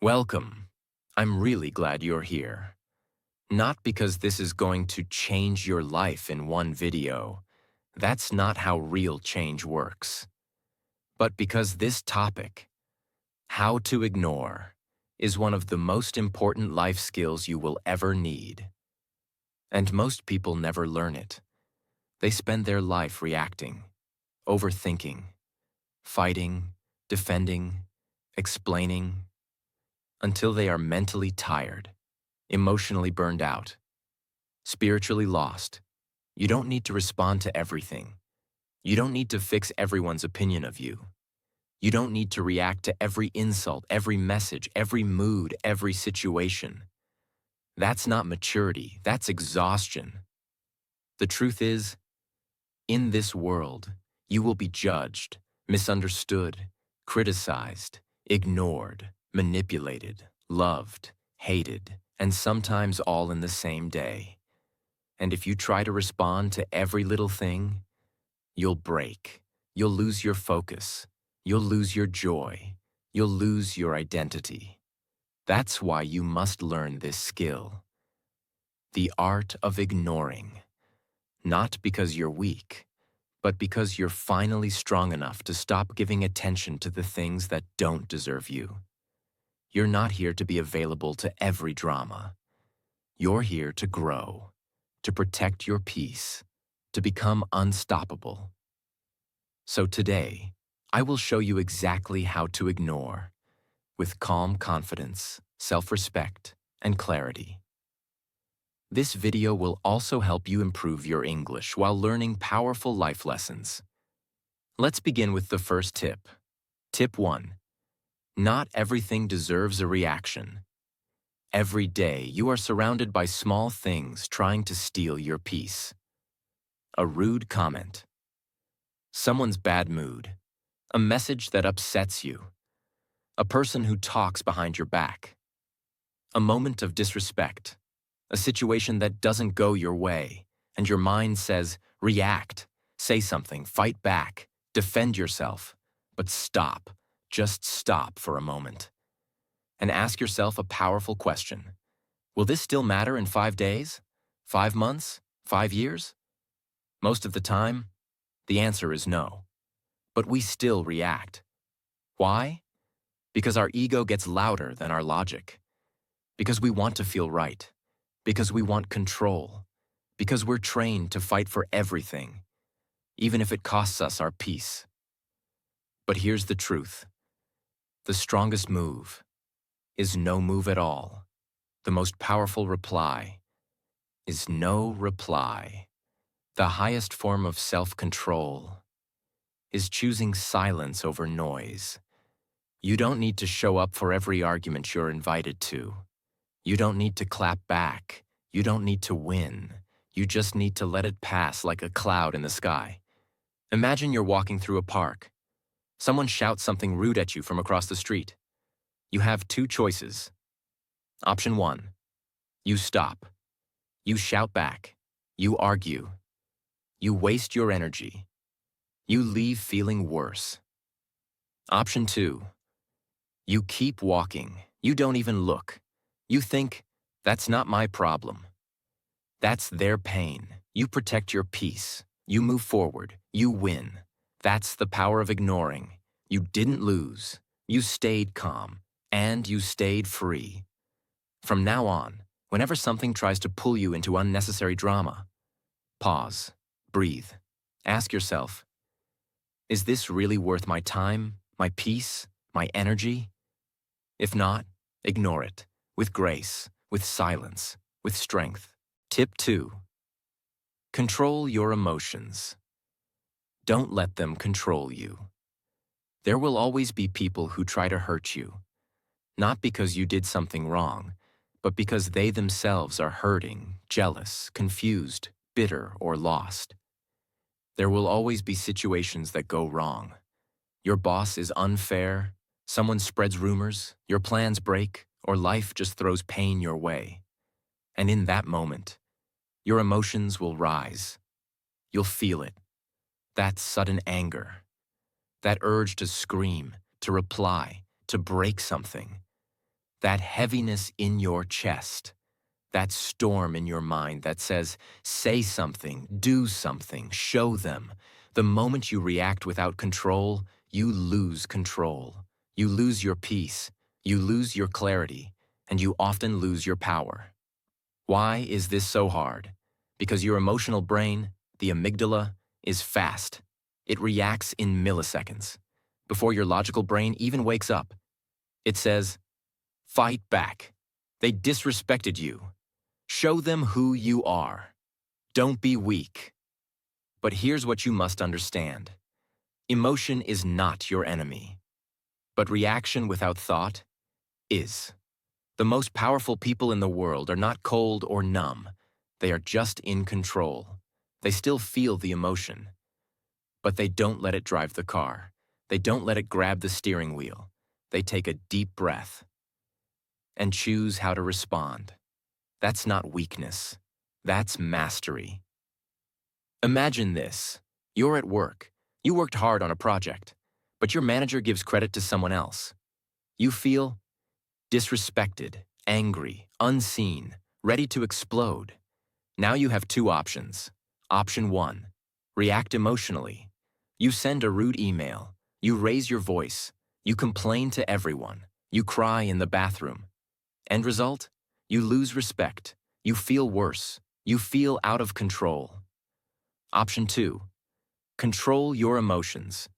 Welcome. I'm really glad you're here. Not because this is going to change your life in one video. That's not how real change works. But because this topic, how to ignore, is one of the most important life skills you will ever need. And most people never learn it. They spend their life reacting, overthinking, fighting, defending, explaining, until they are mentally tired, emotionally burned out, spiritually lost. You don't need to respond to everything. You don't need to fix everyone's opinion of you. You don't need to react to every insult, every message, every mood, every situation. That's not maturity, that's exhaustion. The truth is, in this world, you will be judged, misunderstood, criticized, ignored, manipulated, loved, hated, and sometimes all in the same day. And if you try to respond to every little thing, you'll break. You'll lose your focus. You'll lose your joy. You'll lose your identity. That's why you must learn this skill. The art of ignoring. Not because you're weak, but because you're finally strong enough to stop giving attention to the things that don't deserve you. You're not here to be available to every drama. You're here to grow, to protect your peace, to become unstoppable. So today, I will show you exactly how to ignore, with calm confidence, self-respect, and clarity. This video will also help you improve your English while learning powerful life lessons. Let's begin with the first tip. Tip 1. Not everything deserves a reaction. Every day, you are surrounded by small things trying to steal your peace. A rude comment, someone's bad mood, a message that upsets you, a person who talks behind your back, a moment of disrespect, a situation that doesn't go your way, and your mind says, react, say something, fight back, defend yourself. But stop, just stop for a moment. And ask yourself a powerful question. Will this still matter in 5 days? 5 months? 5 years? Most of the time, the answer is no. But we still react. Why? Because our ego gets louder than our logic. Because we want to feel right. Because we want control. Because we're trained to fight for everything, even if it costs us our peace. But here's the truth. The strongest move is no move at all. The most powerful reply is no reply. The highest form of self-control is choosing silence over noise. You don't need to show up for every argument you're invited to. You don't need to clap back. You don't need to win. You just need to let it pass like a cloud in the sky. Imagine you're walking through a park. Someone shouts something rude at you from across the street. You have 2 choices. Option 1. You stop. You shout back. You argue. You waste your energy. You leave feeling worse. Option 2. You keep walking. You don't even look. You think, that's not my problem. That's their pain. You protect your peace. You move forward. You win. That's the power of ignoring. You didn't lose. You stayed calm. And you stayed free. From now on, whenever something tries to pull you into unnecessary drama, pause, breathe, ask yourself, is this really worth my time, my peace, my energy? If not, ignore it, with grace, with silence, with strength. Tip 2. Control your emotions. Don't let them control you. There will always be people who try to hurt you, not because you did something wrong, but because they themselves are hurting, jealous, confused, bitter, or lost. There will always be situations that go wrong. Your boss is unfair, someone spreads rumors, your plans break, or life just throws pain your way. And in that moment, your emotions will rise. You'll feel it. That sudden anger. That urge to scream, to reply, to break something. That heaviness in your chest, that storm in your mind that says, say something, do something, show them. The moment you react without control, you lose control. You lose your peace, you lose your clarity, and you often lose your power. Why is this so hard? Because your emotional brain, the amygdala, is fast. It reacts in milliseconds. Before your logical brain even wakes up, it says, fight back. They disrespected you. Show them who you are. Don't be weak. But here's what you must understand. Emotion is not your enemy. But reaction without thought is. The most powerful people in the world are not cold or numb. They are just in control. They still feel the emotion. But they don't let it drive the car. They don't let it grab the steering wheel. They take a deep breath and choose how to respond. That's not weakness. That's mastery. Imagine this. You're at work. You worked hard on a project, but your manager gives credit to someone else. You feel disrespected, angry, unseen, ready to explode. Now you have two options. Option 1. React emotionally. You send a rude email. You raise your voice. You complain to everyone. You cry in the bathroom. End result? You lose respect. You feel worse. You feel out of control. Option 2. Control your emotions.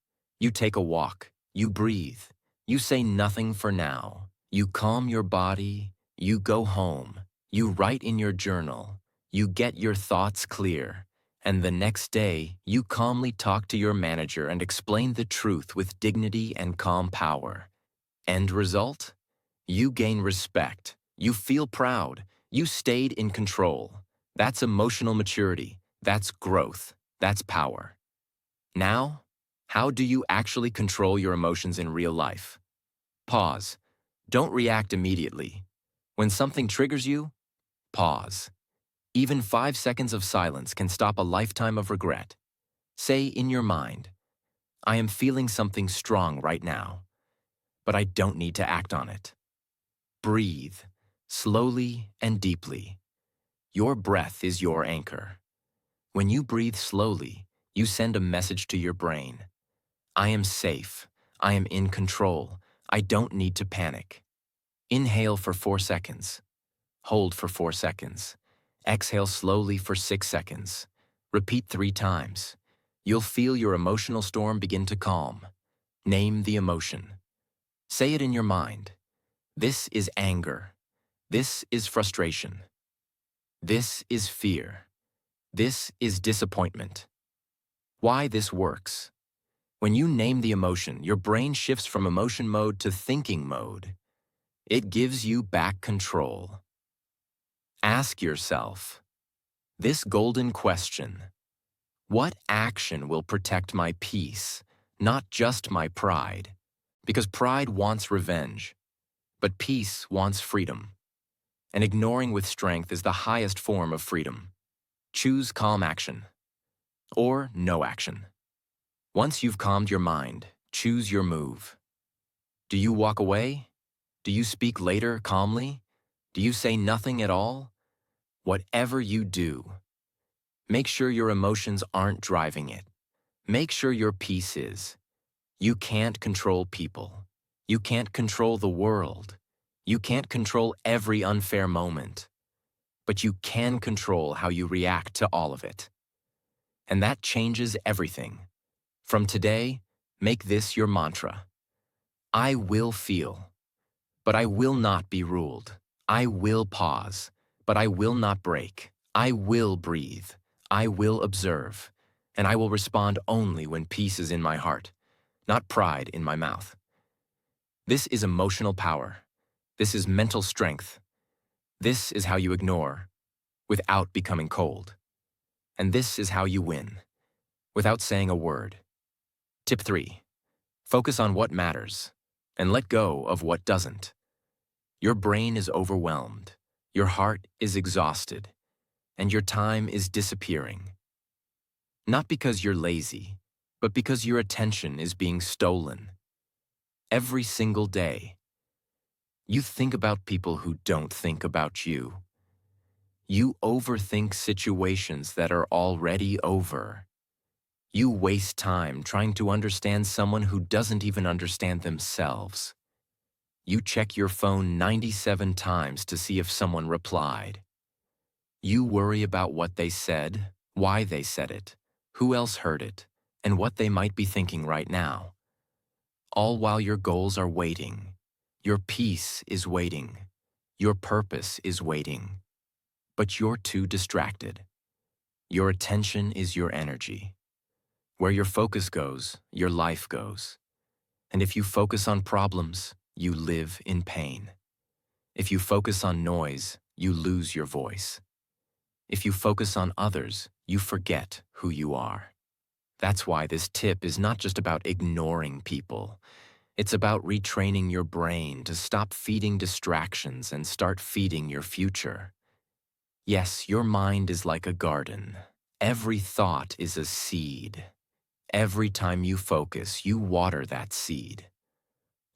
You take a walk. You breathe. You say nothing for now. You calm your body. You go home. You write in your journal. You get your thoughts clear. And the next day, you calmly talk to your manager and explain the truth with dignity and calm power. End result? You gain respect. You feel proud. You stayed in control. That's emotional maturity. That's growth. That's power. Now, how do you actually control your emotions in real life? Pause. Don't react immediately. When something triggers you, pause. Even 5 seconds of silence can stop a lifetime of regret. Say in your mind, I am feeling something strong right now, but I don't need to act on it. Breathe, slowly and deeply. Your breath is your anchor. When you breathe slowly, you send a message to your brain. I am safe. I am in control. I don't need to panic. Inhale for 4 seconds. Hold for 4 seconds. Exhale slowly for 6 seconds. Repeat 3 times. You'll feel your emotional storm begin to calm. Name the emotion. Say it in your mind. This is anger. This is frustration. This is fear. This is disappointment. Why this works? When you name the emotion, your brain shifts from emotion mode to thinking mode. It gives you back control. Ask yourself this golden question. What action will protect my peace, not just my pride? Because pride wants revenge, but peace wants freedom. And ignoring with strength is the highest form of freedom. Choose calm action or no action. Once you've calmed your mind, choose your move. Do you walk away? Do you speak later calmly? Do you say nothing at all? Whatever you do, make sure your emotions aren't driving it. Make sure your peace is. You can't control people. You can't control the world. You can't control every unfair moment. But you can control how you react to all of it. And that changes everything. From today, make this your mantra. I will feel, but I will not be ruled. I will pause, but I will not break. I will breathe. I will observe. And I will respond only when peace is in my heart, not pride in my mouth. This is emotional power. This is mental strength. This is how you ignore without becoming cold. And this is how you win without saying a word. Tip 3. Focus on what matters and let go of what doesn't. Your brain is overwhelmed. Your heart is exhausted. And your time is disappearing. Not because you're lazy, but because your attention is being stolen. Every single day. You think about people who don't think about you. You overthink situations that are already over. You waste time trying to understand someone who doesn't even understand themselves. You check your phone 97 times to see if someone replied. You worry about what they said, why they said it, who else heard it, and what they might be thinking right now. All while your goals are waiting. Your peace is waiting. Your purpose is waiting. But you're too distracted. Your attention is your energy. Where your focus goes, your life goes. And if you focus on problems, you live in pain. If you focus on noise, you lose your voice. If you focus on others, you forget who you are. That's why this tip is not just about ignoring people. It's about retraining your brain to stop feeding distractions and start feeding your future. Yes, your mind is like a garden. Every thought is a seed. Every time you focus, you water that seed.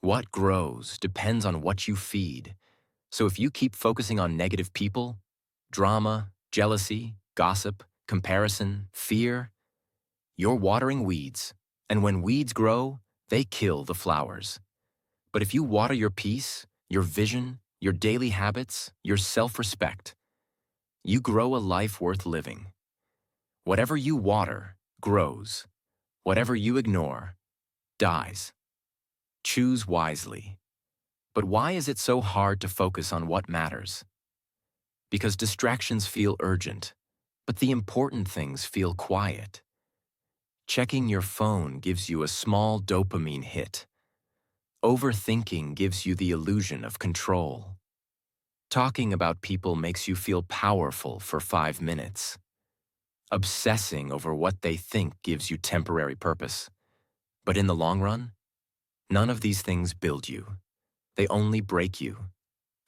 What grows depends on what you feed. So if you keep focusing on negative people, drama, jealousy, gossip, comparison, fear, you're watering weeds. And when weeds grow, they kill the flowers. But if you water your peace, your vision, your daily habits, your self-respect, you grow a life worth living. Whatever you water grows. Whatever you ignore dies. Choose wisely. But why is it so hard to focus on what matters? Because distractions feel urgent, but the important things feel quiet. Checking your phone gives you a small dopamine hit. Overthinking gives you the illusion of control. Talking about people makes you feel powerful for 5 minutes. Obsessing over what they think gives you temporary purpose. But in the long run, none of these things build you. They only break you.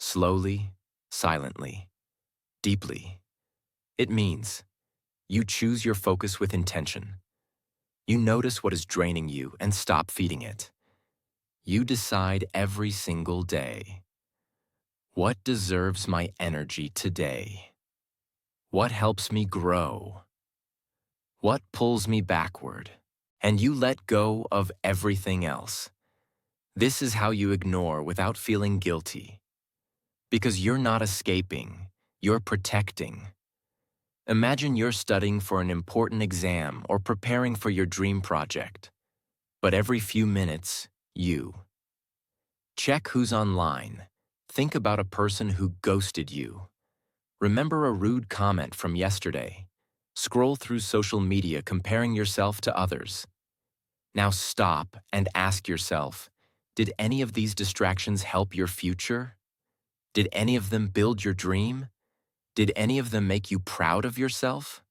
Slowly, silently, deeply. It means you choose your focus with intention. You notice what is draining you and stop feeding it. You decide every single day. What deserves my energy today? What helps me grow? What pulls me backward? And you let go of everything else. This is how you ignore without feeling guilty. Because you're not escaping, you're protecting. Imagine you're studying for an important exam or preparing for your dream project. But every few minutes, you check who's online. Think about a person who ghosted you. Remember a rude comment from yesterday. Scroll through social media comparing yourself to others. Now stop and ask yourself, did any of these distractions help your future? Did any of them build your dream? Did any of them make you proud of yourself?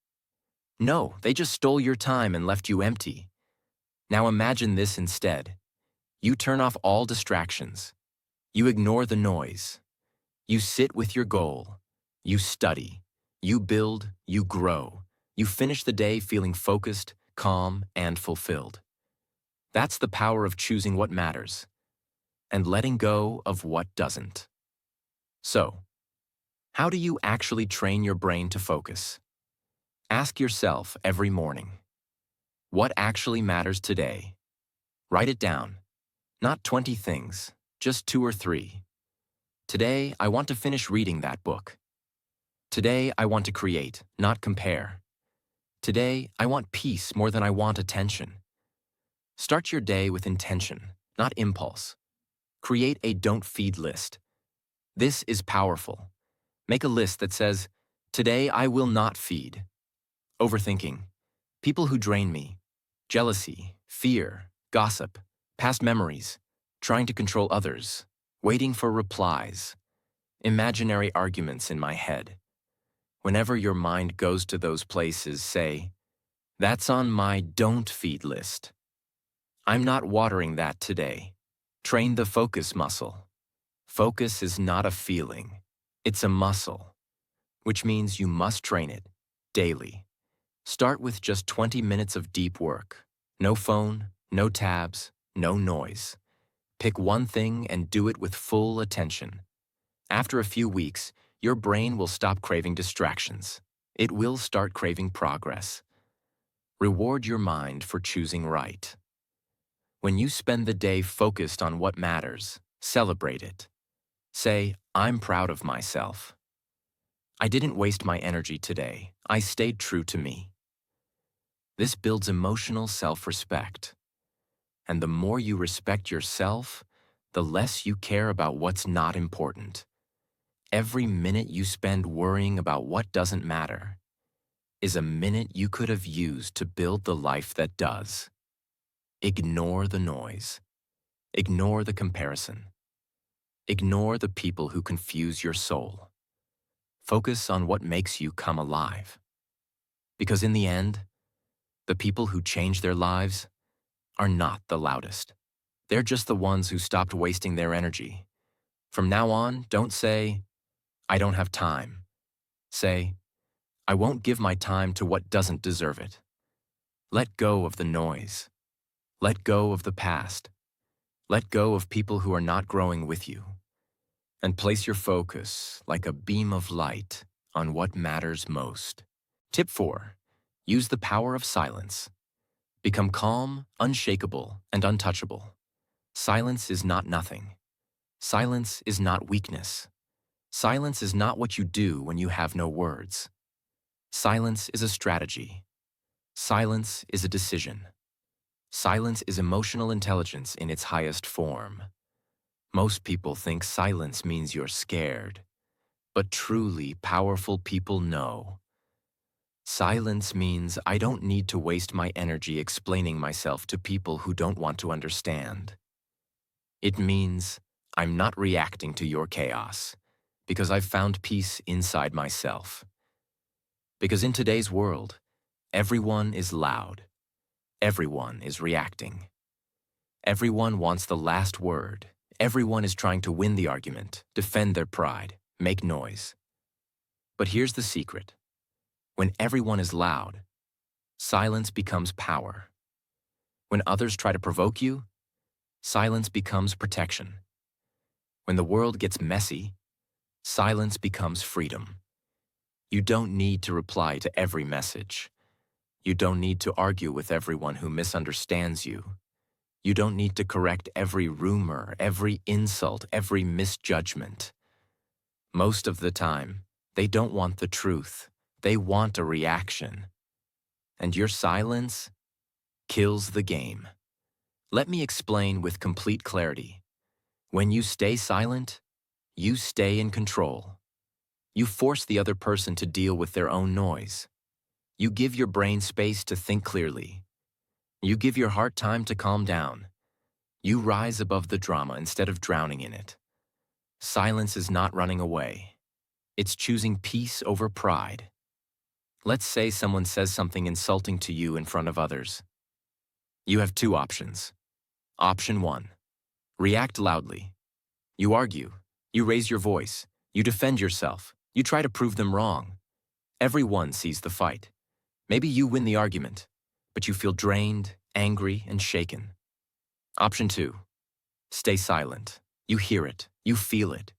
No, they just stole your time and left you empty. Now imagine this instead. You turn off all distractions. You ignore the noise. You sit with your goal. You study. You build. You grow. You finish the day feeling focused, calm, and fulfilled. That's the power of choosing what matters and letting go of what doesn't. So, how do you actually train your brain to focus? Ask yourself every morning, what actually matters today? Write it down. Not 20 things, just 2 or 3. Today, I want to finish reading that book. Today, I want to create, not compare. Today, I want peace more than I want attention. Start your day with intention, not impulse. Create a don't feed list. This is powerful. Make a list that says, today I will not feed. Overthinking. People who drain me. Jealousy, fear, gossip, past memories, trying to control others, waiting for replies, imaginary arguments in my head. Whenever your mind goes to those places, say, that's on my don't feed list. I'm not watering that today. Train the focus muscle. Focus is not a feeling. It's a muscle, which means you must train it daily. Start with just 20 minutes of deep work. No phone, no tabs, no noise. Pick one thing and do it with full attention. After a few weeks, your brain will stop craving distractions. It will start craving progress. Reward your mind for choosing right. When you spend the day focused on what matters, celebrate it. Say, I'm proud of myself. I didn't waste my energy today. I stayed true to me. This builds emotional self-respect. And the more you respect yourself, the less you care about what's not important. Every minute you spend worrying about what doesn't matter is a minute you could have used to build the life that does. Ignore the noise. Ignore the comparison. Ignore the people who confuse your soul. Focus on what makes you come alive. Because in the end, the people who change their lives are not the loudest. They're just the ones who stopped wasting their energy. From now on, don't say, I don't have time. Say, I won't give my time to what doesn't deserve it. Let go of the noise. Let go of the past. Let go of people who are not growing with you. And place your focus, like a beam of light, on what matters most. Tip 4. Use the power of silence. Become calm, unshakable, and untouchable. Silence is not nothing. Silence is not weakness. Silence is not what you do when you have no words. Silence is a strategy. Silence is a decision. Silence is emotional intelligence in its highest form. Most people think silence means you're scared, but truly powerful people know. Silence means I don't need to waste my energy explaining myself to people who don't want to understand. It means I'm not reacting to your chaos because I've found peace inside myself. Because in today's world, everyone is loud. Everyone is reacting. Everyone wants the last word. Everyone is trying to win the argument, defend their pride, make noise. But here's the secret. When everyone is loud, silence becomes power. When others try to provoke you, silence becomes protection. When the world gets messy, silence becomes freedom. You don't need to reply to every message. You don't need to argue with everyone who misunderstands you. You don't need to correct every rumor, every insult, every misjudgment. Most of the time, they don't want the truth. They want a reaction. And your silence kills the game. Let me explain with complete clarity. When you stay silent, you stay in control. You force the other person to deal with their own noise. You give your brain space to think clearly. You give your heart time to calm down. You rise above the drama instead of drowning in it. Silence is not running away. It's choosing peace over pride. Let's say someone says something insulting to you in front of others. You have two options. Option 1. React loudly. You argue. You raise your voice. You defend yourself. You try to prove them wrong. Everyone sees the fight. Maybe you win the argument, but you feel drained, angry, and shaken. Option 2. Stay silent. You hear it. You feel it.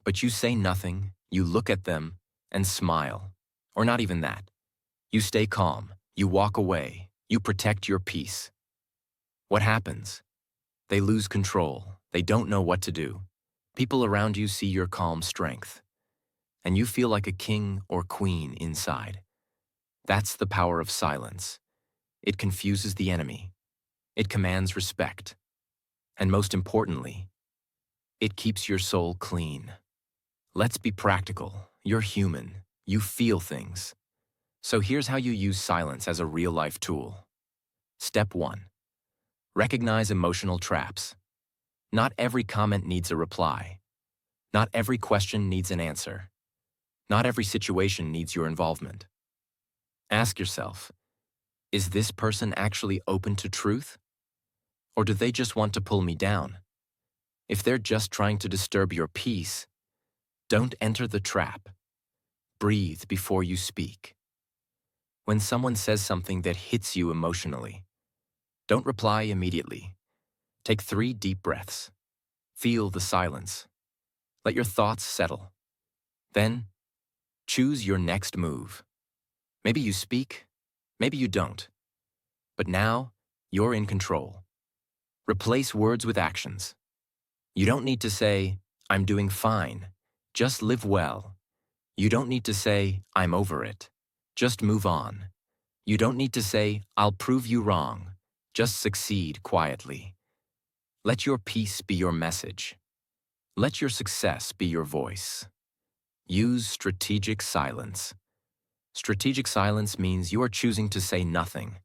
But you say nothing. You look at them and smile. Or not even that. You stay calm. You walk away. You protect your peace. What happens? They lose control. They don't know what to do. People around you see your calm strength. And you feel like a king or queen inside. That's the power of silence. It confuses the enemy. It commands respect. And most importantly, it keeps your soul clean. Let's be practical. You're human. You feel things. So here's how you use silence as a real-life tool. Step 1. Recognize emotional traps. Not every comment needs a reply. Not every question needs an answer. Not every situation needs your involvement. Ask yourself, is this person actually open to truth? Or do they just want to pull me down? If they're just trying to disturb your peace, don't enter the trap. Breathe before you speak. When someone says something that hits you emotionally, don't reply immediately. Take 3 deep breaths. Feel the silence. Let your thoughts settle. Then, choose your next move. Maybe you speak, maybe you don't. But now, you're in control. Replace words with actions. You don't need to say, I'm doing fine. Just live well. You don't need to say, I'm over it. Just move on. You don't need to say, I'll prove you wrong. Just succeed quietly. Let your peace be your message. Let your success be your voice. Use strategic silence. Strategic silence means you are choosing to say nothing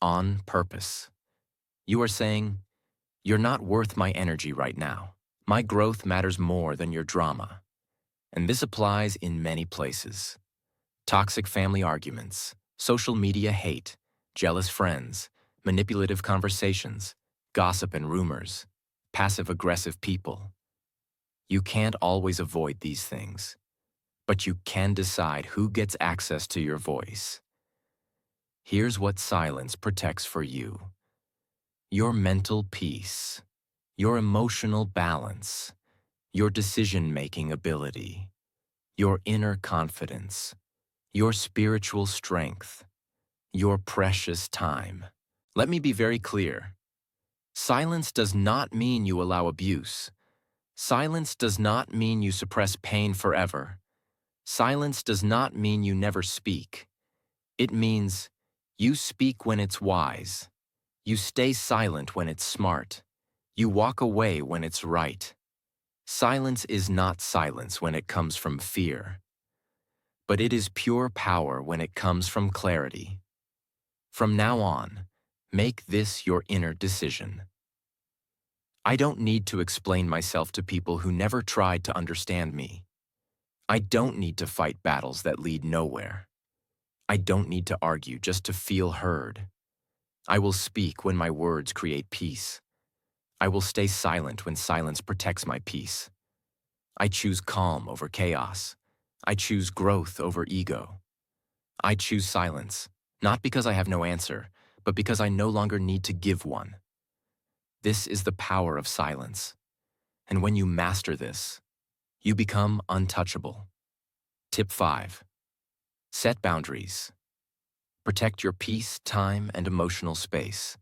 on purpose. You are saying, you're not worth my energy right now. My growth matters more than your drama. And this applies in many places. Toxic family arguments, social media hate, jealous friends, manipulative conversations, gossip and rumors, passive-aggressive people. You can't always avoid these things, but you can decide who gets access to your voice. Here's what silence protects for you: your mental peace, your emotional balance, your decision-making ability, your inner confidence, your spiritual strength, your precious time. Let me be very clear. Silence does not mean you allow abuse. Silence does not mean you suppress pain forever. Silence does not mean you never speak. It means you speak when it's wise. You stay silent when it's smart. You walk away when it's right. Silence is not silence when it comes from fear, but it is pure power when it comes from clarity. From now on, make this your inner decision. I don't need to explain myself to people who never tried to understand me. I don't need to fight battles that lead nowhere. I don't need to argue just to feel heard. I will speak when my words create peace. I will stay silent when silence protects my peace. I choose calm over chaos. I choose growth over ego. I choose silence, not because I have no answer, but because I no longer need to give one. This is the power of silence. And when you master this, you become untouchable. Tip 5. Set boundaries. Protect your peace, time, and emotional space.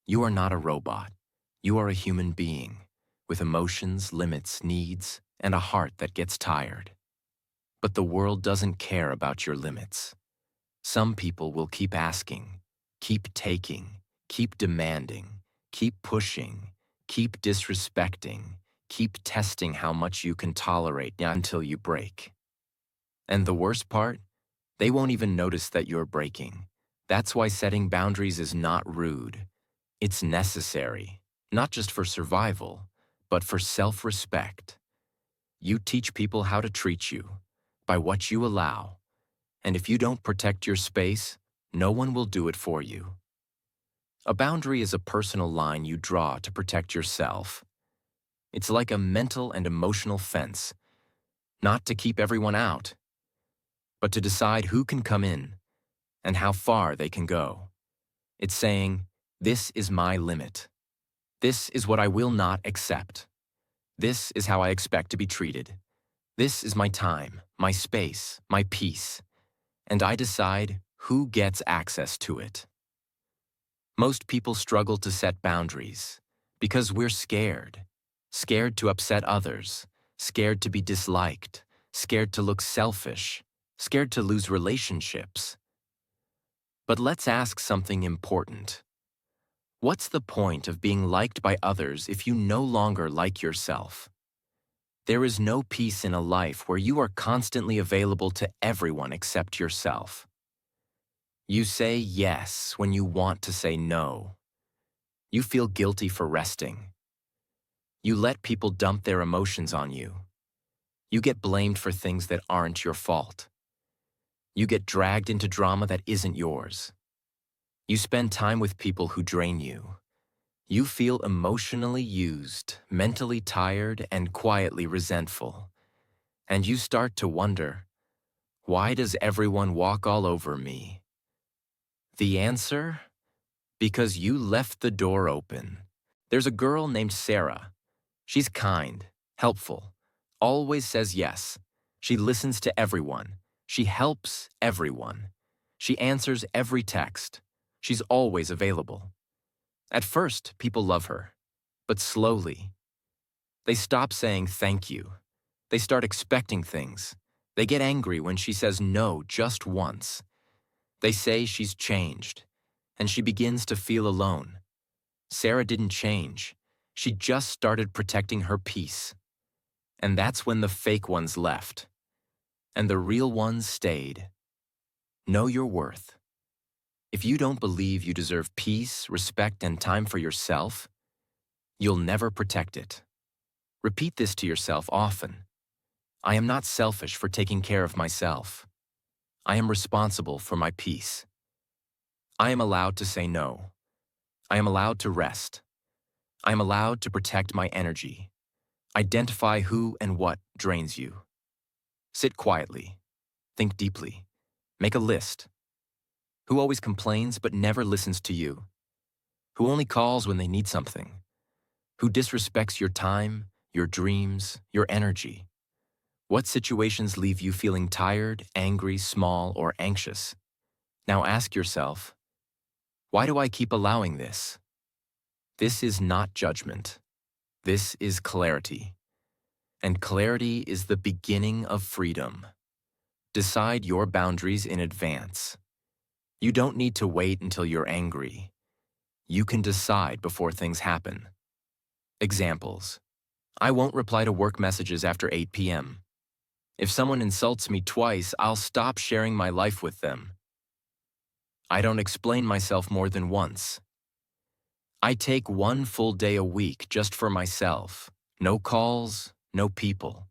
You are not a robot. You are a human being with emotions, limits, needs, and a heart that gets tired. But the world doesn't care about your limits. Some people will keep asking, keep taking, keep demanding, keep pushing, keep disrespecting, keep testing how much you can tolerate until you break. And the worst part? They won't even notice that you're breaking. That's why setting boundaries is not rude. It's necessary, not just for survival, but for self-respect. You teach people how to treat you by what you allow. And if you don't protect your space, no one will do it for you. A boundary is a personal line you draw to protect yourself. It's like a mental and emotional fence, not to keep everyone out, but to decide who can come in and how far they can go. It's saying, this is my limit. This is what I will not accept. This is how I expect to be treated. This is my time, my space, my peace. And I decide who gets access to it. Most people struggle to set boundaries because we're scared. Scared to upset others, scared to be disliked, scared to look selfish, scared to lose relationships. But let's ask something important. What's the point of being liked by others if you no longer like yourself? There is no peace in a life where you are constantly available to everyone except yourself. You say yes when you want to say no. You feel guilty for resting. You let people dump their emotions on you. You get blamed for things that aren't your fault. You get dragged into drama that isn't yours. You spend time with people who drain you. You feel emotionally used, mentally tired, and quietly resentful. And you start to wonder, why does everyone walk all over me? The answer? Because you left the door open. There's a girl named Sarah. She's kind, helpful, always says yes. She listens to everyone. She helps everyone. She answers every text. She's always available. At first, people love her, but slowly, they stop saying thank you. They start expecting things. They get angry when she says no just once. They say she's changed, and she begins to feel alone. Sarah didn't change. She just started protecting her peace. And that's when the fake ones left, and the real ones stayed. Know your worth. If you don't believe you deserve peace, respect, and time for yourself, you'll never protect it. Repeat this to yourself often. I am not selfish for taking care of myself. I am responsible for my peace. I am allowed to say no. I am allowed to rest. I am allowed to protect my energy. Identify who and what drains you. Sit quietly. Think deeply. Make a list. Who always complains but never listens to you? Who only calls when they need something? Who disrespects your time, your dreams, your energy? What situations leave you feeling tired, angry, small, or anxious? Now ask yourself, why do I keep allowing this? This is not judgment. This is clarity. And clarity is the beginning of freedom. Decide your boundaries in advance. You don't need to wait until you're angry. You can decide before things happen. Examples. I won't reply to work messages after 8 p.m. If someone insults me twice, I'll stop sharing my life with them. I don't explain myself more than once. I take one full day a week just for myself. No calls, no people.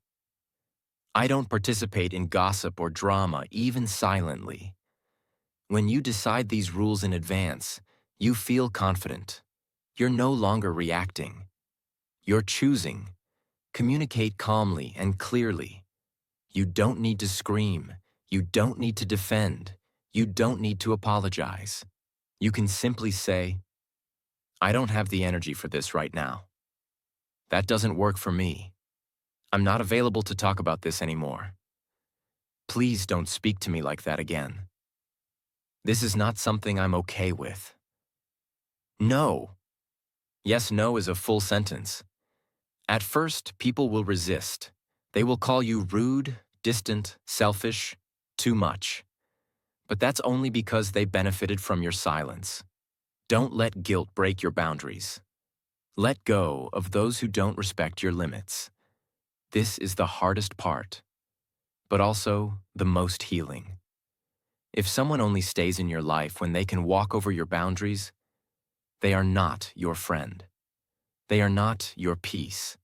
I don't participate in gossip or drama, even silently. When you decide these rules in advance, you feel confident. You're no longer reacting. You're choosing. Communicate calmly and clearly. You don't need to scream. You don't need to defend. You don't need to apologize. You can simply say, I don't have the energy for this right now. That doesn't work for me. I'm not available to talk about this anymore. Please don't speak to me like that again. This is not something I'm okay with. No. Yes, no is a full sentence. At first, people will resist. They will call you rude, distant, selfish, too much. But that's only because they benefited from your silence. Don't let guilt break your boundaries. Let go of those who don't respect your limits. This is the hardest part, but also the most healing. If someone only stays in your life when they can walk over your boundaries, they are not your friend. They are not your peace.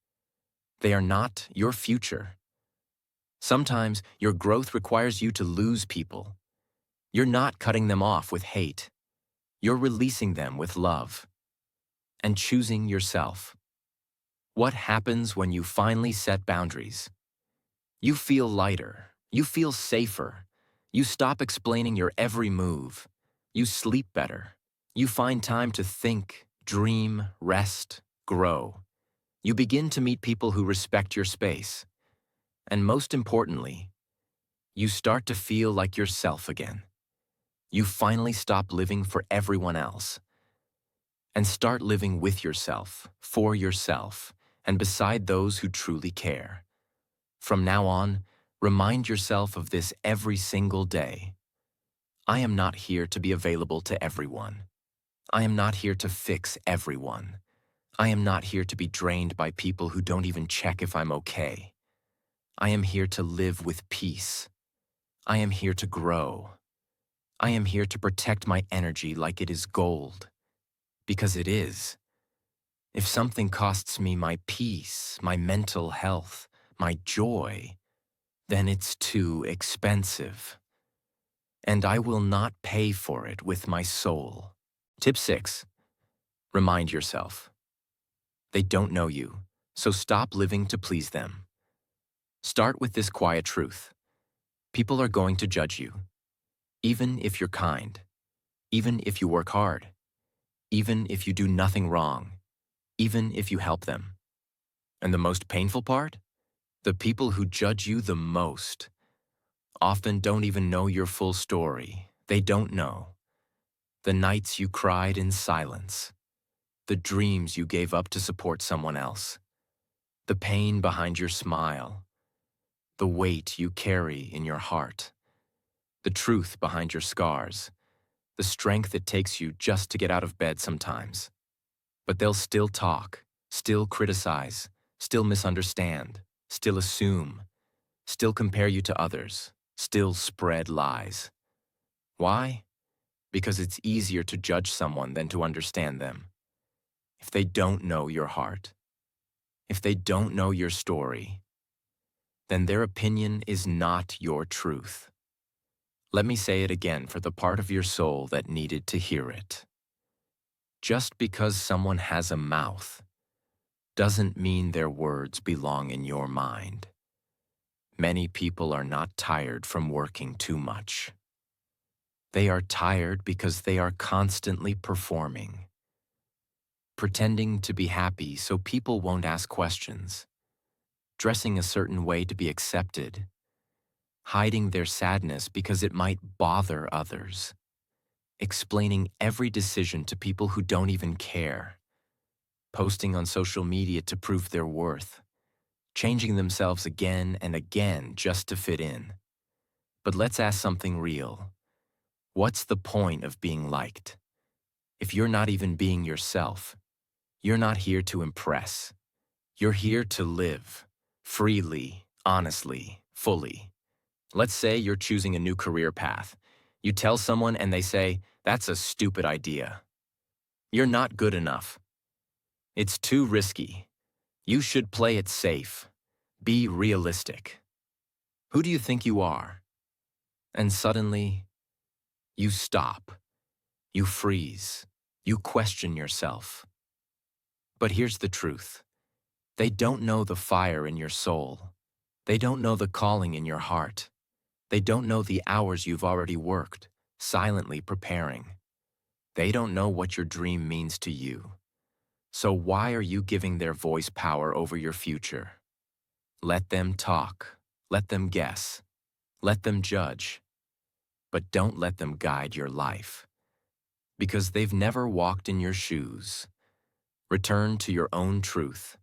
They are not your future. Sometimes your growth requires you to lose people. You're not cutting them off with hate. You're releasing them with love and choosing yourself. What happens when you finally set boundaries? You feel lighter. You feel safer. You stop explaining your every move. You sleep better. You find time to think, dream, rest, grow. You begin to meet people who respect your space. And most importantly, you start to feel like yourself again. You finally stop living for everyone else and start living with yourself, for yourself, and beside those who truly care. From now on, remind yourself of this every single day. I am not here to be available to everyone. I am not here to fix everyone. I am not here to be drained by people who don't even check if I'm okay. I am here to live with peace. I am here to grow. I am here to protect my energy like it is gold. Because it is. If something costs me my peace, my mental health, my joy, then it's too expensive. And I will not pay for it with my soul. Tip 6. Remind yourself. They don't know you, so stop living to please them. Start with this quiet truth. People are going to judge you. Even if you're kind. Even if you work hard. Even if you do nothing wrong. even if you help them. And the most painful part? The people who judge you the most often don't even know your full story. They don't know the nights you cried in silence, the dreams you gave up to support someone else, the pain behind your smile, the weight you carry in your heart, the truth behind your scars, the strength it takes you just to get out of bed sometimes. But they'll still talk, still criticize, still misunderstand, still assume, still compare you to others, still spread lies. Why? Because it's easier to judge someone than to understand them. If they don't know your heart, if they don't know your story, then their opinion is not your truth. Let me say it again for the part of your soul that needed to hear it. Just because someone has a mouth doesn't mean their words belong in your mind. Many people are not tired from working too much. They are tired because they are constantly performing, pretending to be happy so people won't ask questions, dressing a certain way to be accepted, hiding their sadness because it might bother others, explaining every decision to people who don't even care, posting on social media to prove their worth, changing themselves again and again just to fit in. But let's ask something real. What's the point of being liked? If you're not even being yourself, you're not here to impress. You're here to live, freely, honestly, fully. Let's say you're choosing a new career path. You tell someone and they say, "That's a stupid idea. You're not good enough. It's too risky. You should play it safe. Be realistic. Who do you think you are?" And suddenly, you stop. You freeze. You question yourself. But here's the truth. They don't know the fire in your soul. They don't know the calling in your heart. They don't know the hours you've already worked, silently preparing. They don't know what your dream means to you. So why are you giving their voice power over your future? Let them talk. Let them guess. Let them judge. But don't let them guide your life. Because they've never walked in your shoes. Return to your own truth.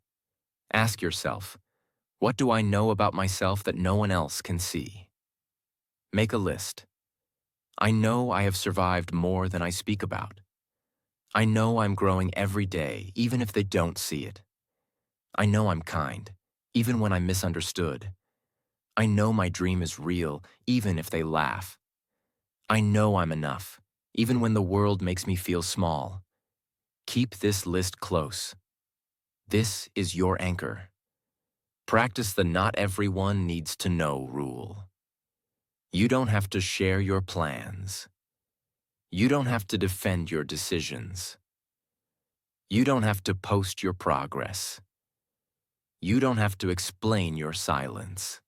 Ask yourself, what do I know about myself that no one else can see? Make a list. I know I have survived more than I speak about. I know I'm growing every day, even if they don't see it. I know I'm kind, even when I'm misunderstood. I know my dream is real, even if they laugh. I know I'm enough, even when the world makes me feel small. Keep this list close. This is your anchor. Practice the not everyone needs to know rule. You don't have to share your plans. You don't have to defend your decisions. You don't have to post your progress. You don't have to explain your silence.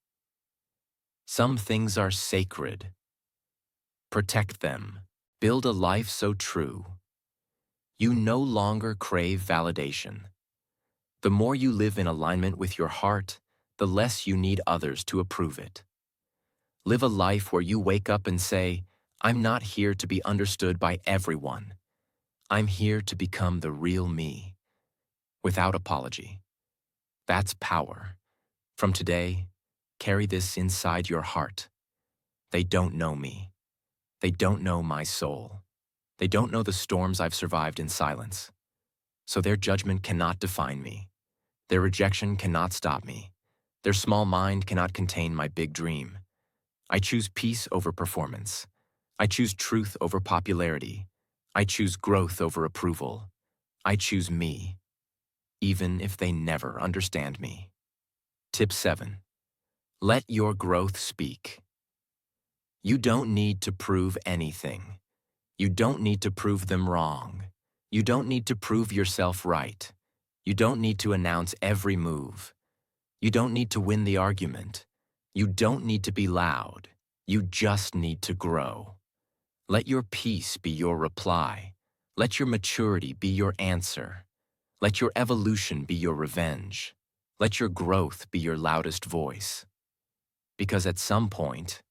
Some things are sacred. Protect them. Build a life so true. You no longer crave validation. The more you live in alignment with your heart, the less you need others to approve it. Live a life where you wake up and say, "I'm not here to be understood by everyone. I'm here to become the real me," without apology. That's power. From today, carry this inside your heart. They don't know me. They don't know my soul. They don't know the storms I've survived in silence. So their judgment cannot define me. Their rejection cannot stop me. Their small mind cannot contain my big dream. I choose peace over performance. I choose truth over popularity. I choose growth over approval. I choose me, even if they never understand me. Tip 7. Let your growth speak. You don't need to prove anything. You don't need to prove them wrong. You don't need to prove yourself right. You don't need to announce every move. You don't need to win the argument. You don't need to be loud. You just need to grow. Let your peace be your reply. Let your maturity be your answer. Let your evolution be your revenge. Let your growth be your loudest voice. Because at some point,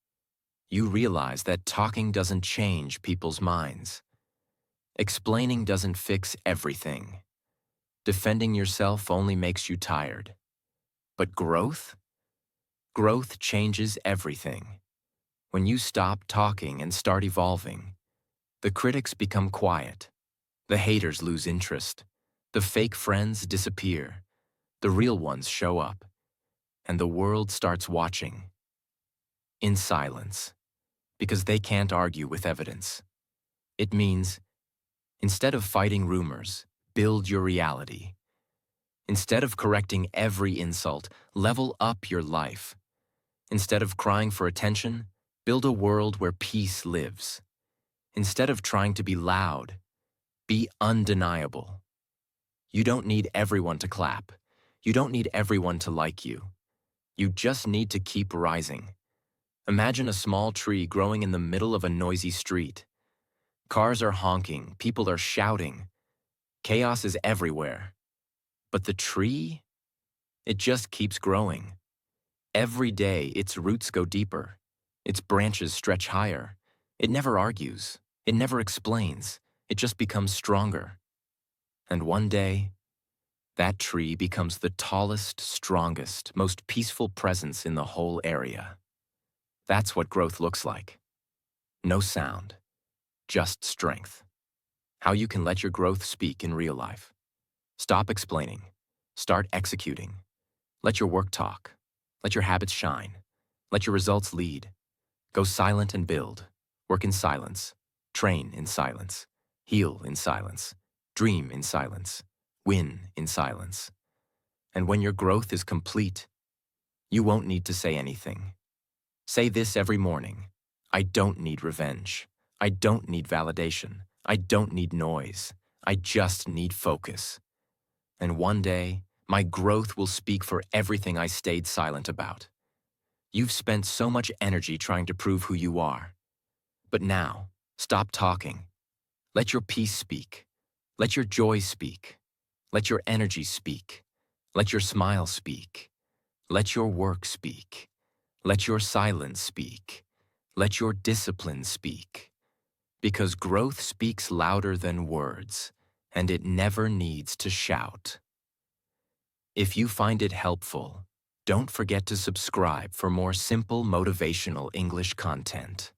you realize that talking doesn't change people's minds. Explaining doesn't fix everything. Defending yourself only makes you tired. But growth? Growth changes everything. When you stop talking and start evolving, the critics become quiet. The haters lose interest. The fake friends disappear. The real ones show up. And the world starts watching. In silence. Because they can't argue with evidence. It means, instead of fighting rumors, build your reality. Instead of correcting every insult, level up your life. Instead of crying for attention, build a world where peace lives. Instead of trying to be loud, be undeniable. You don't need everyone to clap. You don't need everyone to like you. You just need to keep rising. Imagine a small tree growing in the middle of a noisy street. Cars are honking, people are shouting. Chaos is everywhere. But the tree? It just keeps growing. Every day, its roots go deeper. Its branches stretch higher. It never argues. It never explains. It just becomes stronger. And one day, that tree becomes the tallest, strongest, most peaceful presence in the whole area. That's what growth looks like. No sound, just strength. How you can let your growth speak in real life. Stop explaining. Start executing. Let your work talk. Let your habits shine. Let your results lead. Go silent and build. Work in silence. Train in silence. Heal in silence. Dream in silence. Win in silence. And when your growth is complete, you won't need to say anything. Say this every morning. I don't need revenge. I don't need validation. I don't need noise. I just need focus. And one day, my growth will speak for everything I stayed silent about. You've spent so much energy trying to prove who you are. But now, stop talking. Let your peace speak. Let your joy speak. Let your energy speak. Let your smile speak. Let your work speak. Let your silence speak. Let your discipline speak. Because growth speaks louder than words, and it never needs to shout. If you find it helpful, don't forget to subscribe for more simple motivational English content.